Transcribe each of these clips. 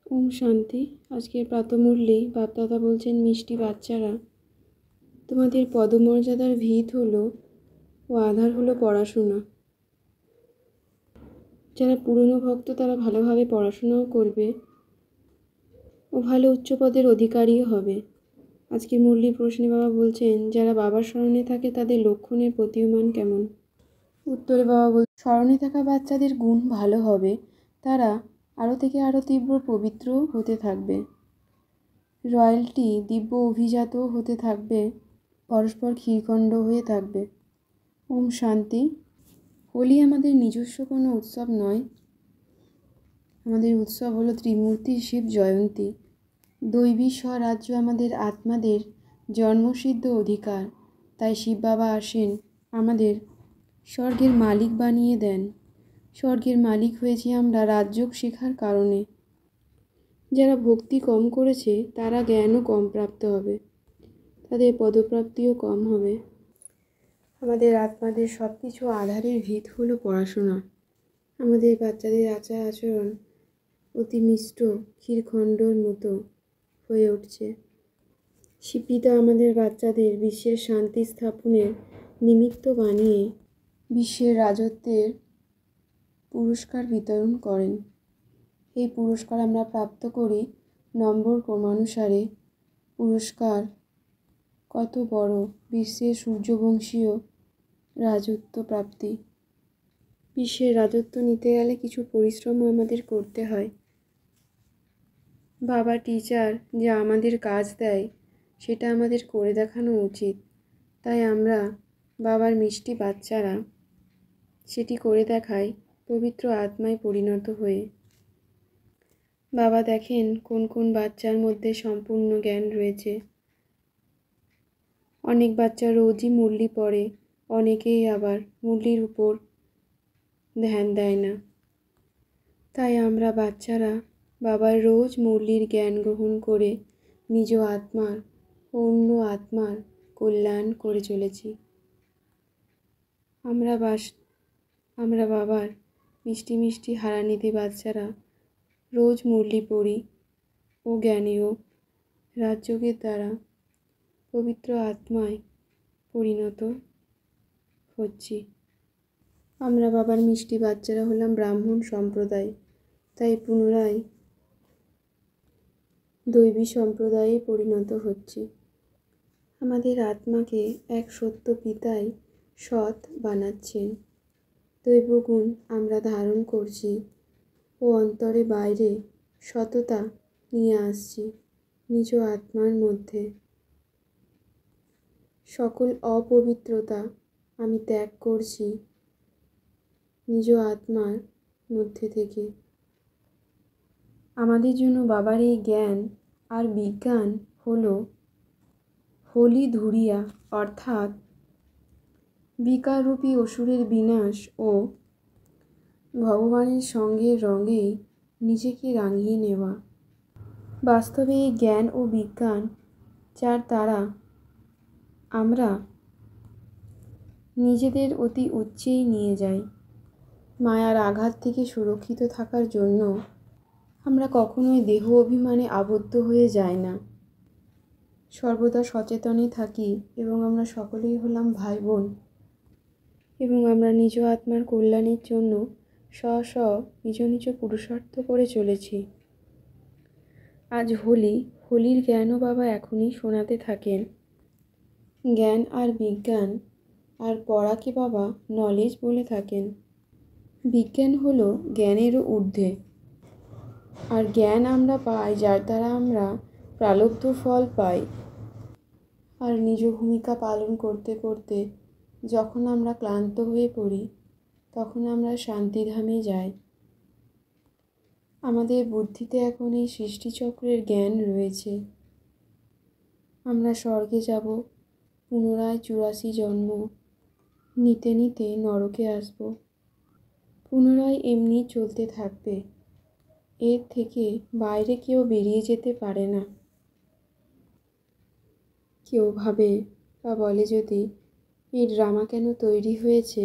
ওম শান্তি। আজকের প্রাতমূল্যে বাপদাদা বলছেন, মিষ্টি বাচ্চারা, তোমাদের পদমর্যাদার ভিত হলো ও আধার হলো পড়াশোনা। যারা পুরনো ভক্ত তারা ভালোভাবে পড়াশোনাও করবে ও ভালো উচ্চ পদের অধিকারীও হবে। আজকের মুরলি প্রশ্নে বাবা বলছেন, যারা বাবার স্মরণে থাকে তাদের লক্ষণের প্রতীয়মান কেমন? উত্তরে বাবা স্মরণে থাকা বাচ্চাদের গুণ ভালো হবে, তারা আরও থেকে আরও তীব্র পবিত্র হতে থাকবে, রয়্যালটি দিব্য অভিজাত হতে থাকবে, পরস্পর ক্ষীরখণ্ড হয়ে থাকবে। ওম শান্তি। হোলি আমাদের নিজস্ব কোনো উৎসব নয়, আমাদের উৎসব হলো ত্রিমূর্তি শিব জয়ন্তী। দৈবী স্বরাজ্য আমাদের আত্মাদের জন্মসিদ্ধ অধিকার, তাই শিব বাবা আসেন আমাদের স্বর্গের মালিক বানিয়ে দেন। স্বর্গের মালিক হয়েছি আমরা রাজযোগ শেখার কারণে। যারা ভক্তি কম করেছে তারা জ্ঞানও কম প্রাপ্ত হবে, তাদের পদপ্রাপ্তিও কম হবে। আমাদের আত্মাদের সব কিছু আধারের ভিত হলো পড়াশোনা। আমাদের বাচ্চাদের আচার আচরণ অতি মিষ্ট ক্ষীরখণ্ডর মতো হয়ে উঠছে। শিবপিতা আমাদের বাচ্চাদের বিশ্বের শান্তি স্থাপনের নিমিত্ত বানিয়ে বিশ্বের রাজত্বের পুরস্কার বিতরণ করেন। এই পুরস্কার আমরা প্রাপ্ত করি নম্বর ক্রমানুসারে। পুরস্কার কত বড়! বিশ্বের সূর্যবংশীয় রাজত্ব প্রাপ্তি। বিশ্বের রাজত্ব নিতে গেলে কিছু পরিশ্রমও আমাদের করতে হয়। বাবা টিচার যা আমাদের কাজ দেয় সেটা আমাদের করে দেখানো উচিত, তাই আমরা বাবার মিষ্টি বাচ্চারা সেটি করে দেখাই পবিত্র আত্মায় পরিণত হয়ে। বাবা দেখেন কোন কোন বাচ্চার মধ্যে সম্পূর্ণ জ্ঞান রয়েছে। অনেক বাচ্চা রোজই মুরলি পড়ে, অনেকেই আবার মুরলির উপর ধ্যান দেয় না। তাই আমরা বাচ্চারা বাবার রোজ মুরলির জ্ঞান গ্রহণ করে নিজ আত্মার ও অন্য আত্মার কল্যাণ করে চলেছি। আমরা বাবার মিষ্টি মিষ্টি হারানিধি বাচ্চারা রোজ মুরলি পড়ি ও জ্ঞানেও রাজযোগের দ্বারা পবিত্র আত্মায় পরিণত হচ্ছি। আমরা বাবার মিষ্টি বাচ্চারা হলাম ব্রাহ্মণ সম্প্রদায়, তাই পুনরায় দৈবী সম্প্রদায়ে পরিণত হচ্ছি। আমাদের আত্মাকে এক সত্য পিতাই সৎ বানাচ্ছেন। দৈবগুণ আমরা ধারণ করছি ও অন্তরে বাইরে সততা নিয়ে আসছি নিজ আত্মার মধ্যে। সকল অপবিত্রতা আমি ত্যাগ করছি নিজ আত্মার মধ্যে থেকে। আমাদের জন্য বাবার এই জ্ঞান আর বিজ্ঞান হলো হোলি ধুরিয়া, অর্থাৎ বিকাররূপী অসুরের বিনাশ ও ভগবানের সঙ্গে রঙেই নিজেকে রাঙিয়ে নেওয়া। বাস্তবে এই জ্ঞান ও বিজ্ঞান যার দ্বারা আমরা নিজেদের অতি উচ্চেই নিয়ে যাই। মায়ার আঘাত থেকে সুরক্ষিত থাকার জন্য আমরা কখনোই দেহ অভিমানে আবদ্ধ হয়ে যাই না, সর্বদা সচেতনে থাকি এবং আমরা সকলেই হলাম ভাই বোন এবং আমরা নিজ আত্মার কল্যাণের জন্য নিজ নিজ পুরুষার্থ করে চলেছি। আজ হোলির জ্ঞানও বাবা এখনই শোনাতে থাকেন। জ্ঞান আর বিজ্ঞান আর পড়াকে বাবা নলেজ বলে থাকেন। বিজ্ঞান হলো জ্ঞানেরও ঊর্ধ্বে, আর জ্ঞান আমরা পাই যার দ্বারা আমরা প্রালব্ধ ফল পাই। আর নিজ ভূমিকা পালন করতে করতে যখন আমরা ক্লান্ত হয়ে পড়ি তখন আমরা শান্তিধামে যাই। আমাদের বুদ্ধিতে এখন এই সৃষ্টিচক্রের জ্ঞান রয়েছে। আমরা স্বর্গে যাব, পুনরায় 84 জন্ম নিতে নিতে নরকে আসব, পুনরায় এমনি চলতে থাকবে। এর থেকে বাইরে কেউ বেরিয়ে যেতে পারে না। কেউ ভাবে বা বলে, যদি এই ড্রামা কেন তৈরি হয়েছে,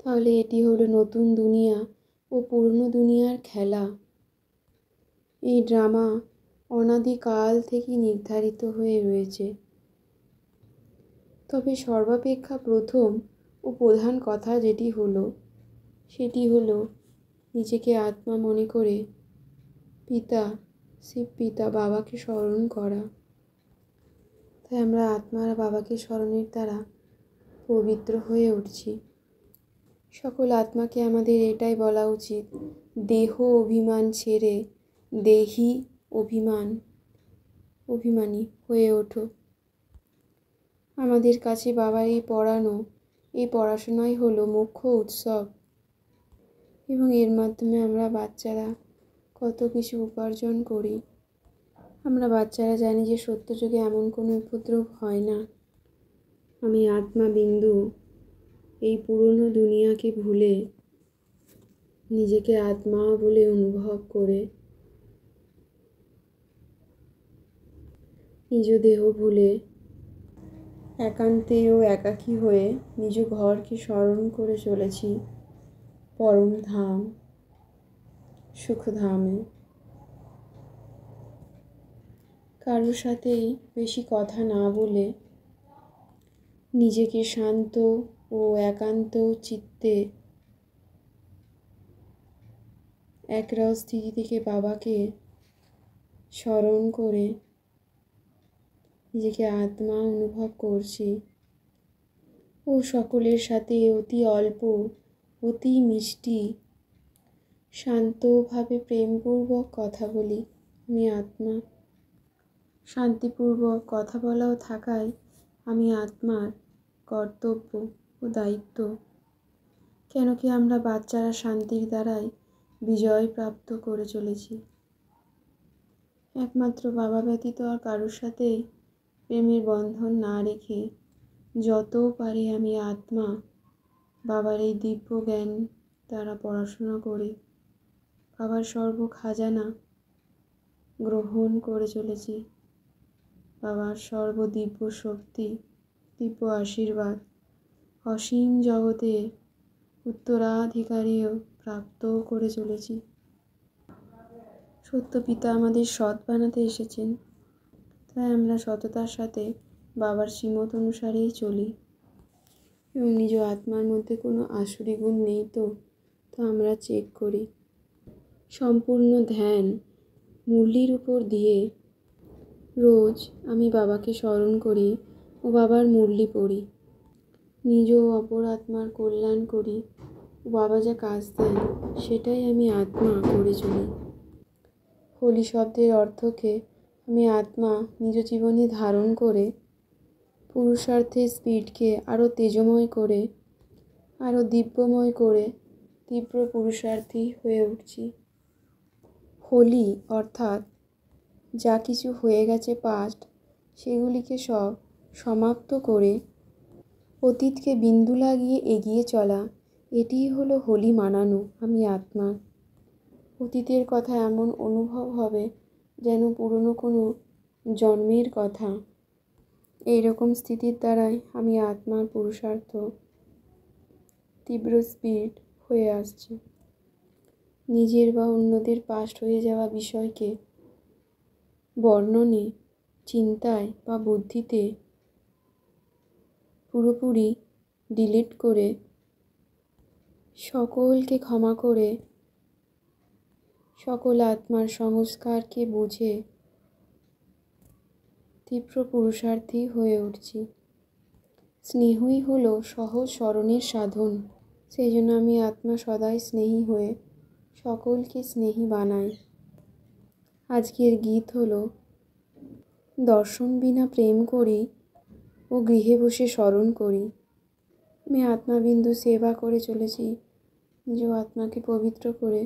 তাহলে এটি হলো নতুন দুনিয়া ও পুরনো দুনিয়ার খেলা। এই ড্রামা অনাদিকাল থেকেই নির্ধারিত হয়ে রয়েছে। তবে সর্বাপেক্ষা প্রথম ও প্রধান কথা যেটি হলো সেটি হলো নিজেকে আত্মা মনে করে পিতা, শিব পিতা বাবাকে স্মরণ করা। তাই আমরা আত্মারা বাবাকে স্মরণের দ্বারা পবিত্র হয়ে উঠছি। সকল আত্মাকে আমাদের এটাই বলা উচিত, দেহ অভিমান ছেড়ে দেহি অভিমানী হয়ে ওঠো। আমাদের কাছে বাবার এই পড়াশোনাই হলো মুখ্য উৎসব, এবং এর মাধ্যমে আমরা বাচ্চারা কত কিছু উপার্জন করি। আমরা বাচ্চারা জানি যে সত্য যুগে এমন কোনো উপদ্রব হয় না। আমি আত্মা বিন্দু এই পুরনো দুনিয়াকে ভুলে নিজেকে আত্মা বলে অনুভব করে নিজ দেহ ভুলে একান্তে ও একাকী হয়ে নিজ ঘরকে স্মরণ করে চলেছি পরম ধাম, সুখধামে। কারোর সাথেই বেশি কথা না বলে নিজেকে শান্ত ও একান্ত চিত্তে একরাও স্থিতি থেকে বাবাকে স্মরণ করে নিজেকে আত্মা অনুভব করছি ও সকলের সাথে অতি অল্প, অতি মিষ্টি, শান্তভাবে প্রেমপূর্বক কথা বলি। আমি আত্মা। শান্তিপূর্বক কথা বলাও থাকায় আমি আত্মার কর্তব্য ও দায়িত্ব। কেন কি আমরা বাচ্চারা শান্তির দ্বারাই বিজয় প্রাপ্ত করে চলেছি। একমাত্র বাবা ব্যতীত আর কারোর সাথে প্রেমের বন্ধন না রেখে যত পারি আমি আত্মা বাবার এই দিব্য জ্ঞান দ্বারা পড়াশোনা করে বাবার সর্ব খাজানা গ্রহণ করে চলেছি। বাবার সর্ব দিব্য শক্তি, দিব্য আশীর্বাদ অসীম জগতে উত্তরাধিকারীও প্রাপ্ত করে চলেছি। সত্য পিতা আমাদের সৎ বানাতে এসেছেন, তাই আমরা সততার সাথে বাবার শ্রীমত অনুসারেই চলি। এবং নিজ আত্মার মধ্যে কোনো আসুরি গুণ নেই তো আমরা চেক করি। সম্পূর্ণ ধ্যান মুরলির উপর দিয়ে রোজ আমি বাবাকে স্মরণ করি ও বাবার মুরলি পড়ি। নিজ ও অপর আত্মার কল্যাণ করি ও বাবা যা কাজ দেন সেটাই আমি আত্মা করে চলি। হোলি শব্দের অর্থকে আমি আত্মা নিজ জীবনে ধারণ করে পুরুষার্থের স্পিডকে আরও তেজময় করে, আরও দিব্যময় করে তীব্র পুরুষার্থী হয়ে উঠছি। হোলি অর্থাৎ যা কিছু হয়ে গেছে পাস্ট, সেগুলিকে সব সমাপ্ত করে অতীতকে বিন্দু লাগিয়ে এগিয়ে চলা, এটিই হলো হোলি মানানো আমি আত্মা। অতীতের কথা এমন অনুভব হবে যেন পুরনো কোনো জন্মের কথা। এইরকম স্থিতির দ্বারাই আমি আত্মার পুরুষার্থ তীব্র স্পিড হয়ে আসছে। নিজের বা অন্যদের পাস্ট হয়ে যাওয়া বিষয়কে বর্ণনে, চিন্তায় বা বুদ্ধিতে পুরোপুরি ডিলিট করে সকলকে ক্ষমা করে সকল আত্মার সংস্কারকে বুঝে তীব্র পুরুষার্থী হয়ে উঠছি। স্নেহই হলো সহজ স্মরণের সাধন। সেই জন্য আমি আত্মা সদাই স্নেহী হয়ে সকলকে স্নেহী বানাই। আজকের গীত হলো দর্শন বিনা প্রেম করি ও গৃহে বসে স্মরণ করি। আমি আত্মাবিন্দু সেবা করে চলেছি নিজ আত্মাকে পবিত্র করে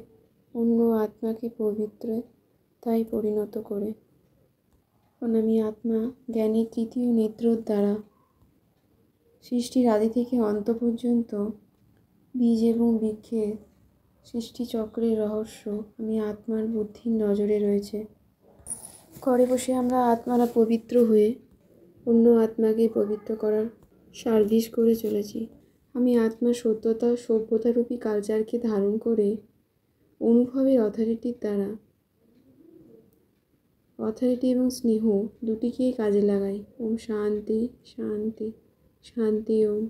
অন্য আত্মাকে পবিত্র তাই পরিণত করে। কারণ আমি আত্মা জ্ঞানের তৃতীয় নেত্রর দ্বারা সৃষ্টির আদি থেকে অন্ত পর্যন্ত বীজ এবং বৃক্ষের সৃষ্টিচক্রের রহস্য আমি আত্মার বুদ্ধির নজরে রয়েছে। ঘরে বসে আমরা আত্মারা পবিত্র হয়ে অন্য আত্মাকে পবিত্র করার সার্ভিস করে চলেছি। আমি আত্মা সত্যতা সভ্যতারূপী কালচারকে ধারণ করে অনুভবের অথরিটির দ্বারা অথরিটি এবং স্নেহ দুটিকেই কাজে লাগাই। ওম শান্তি শান্তি শান্তি ওম।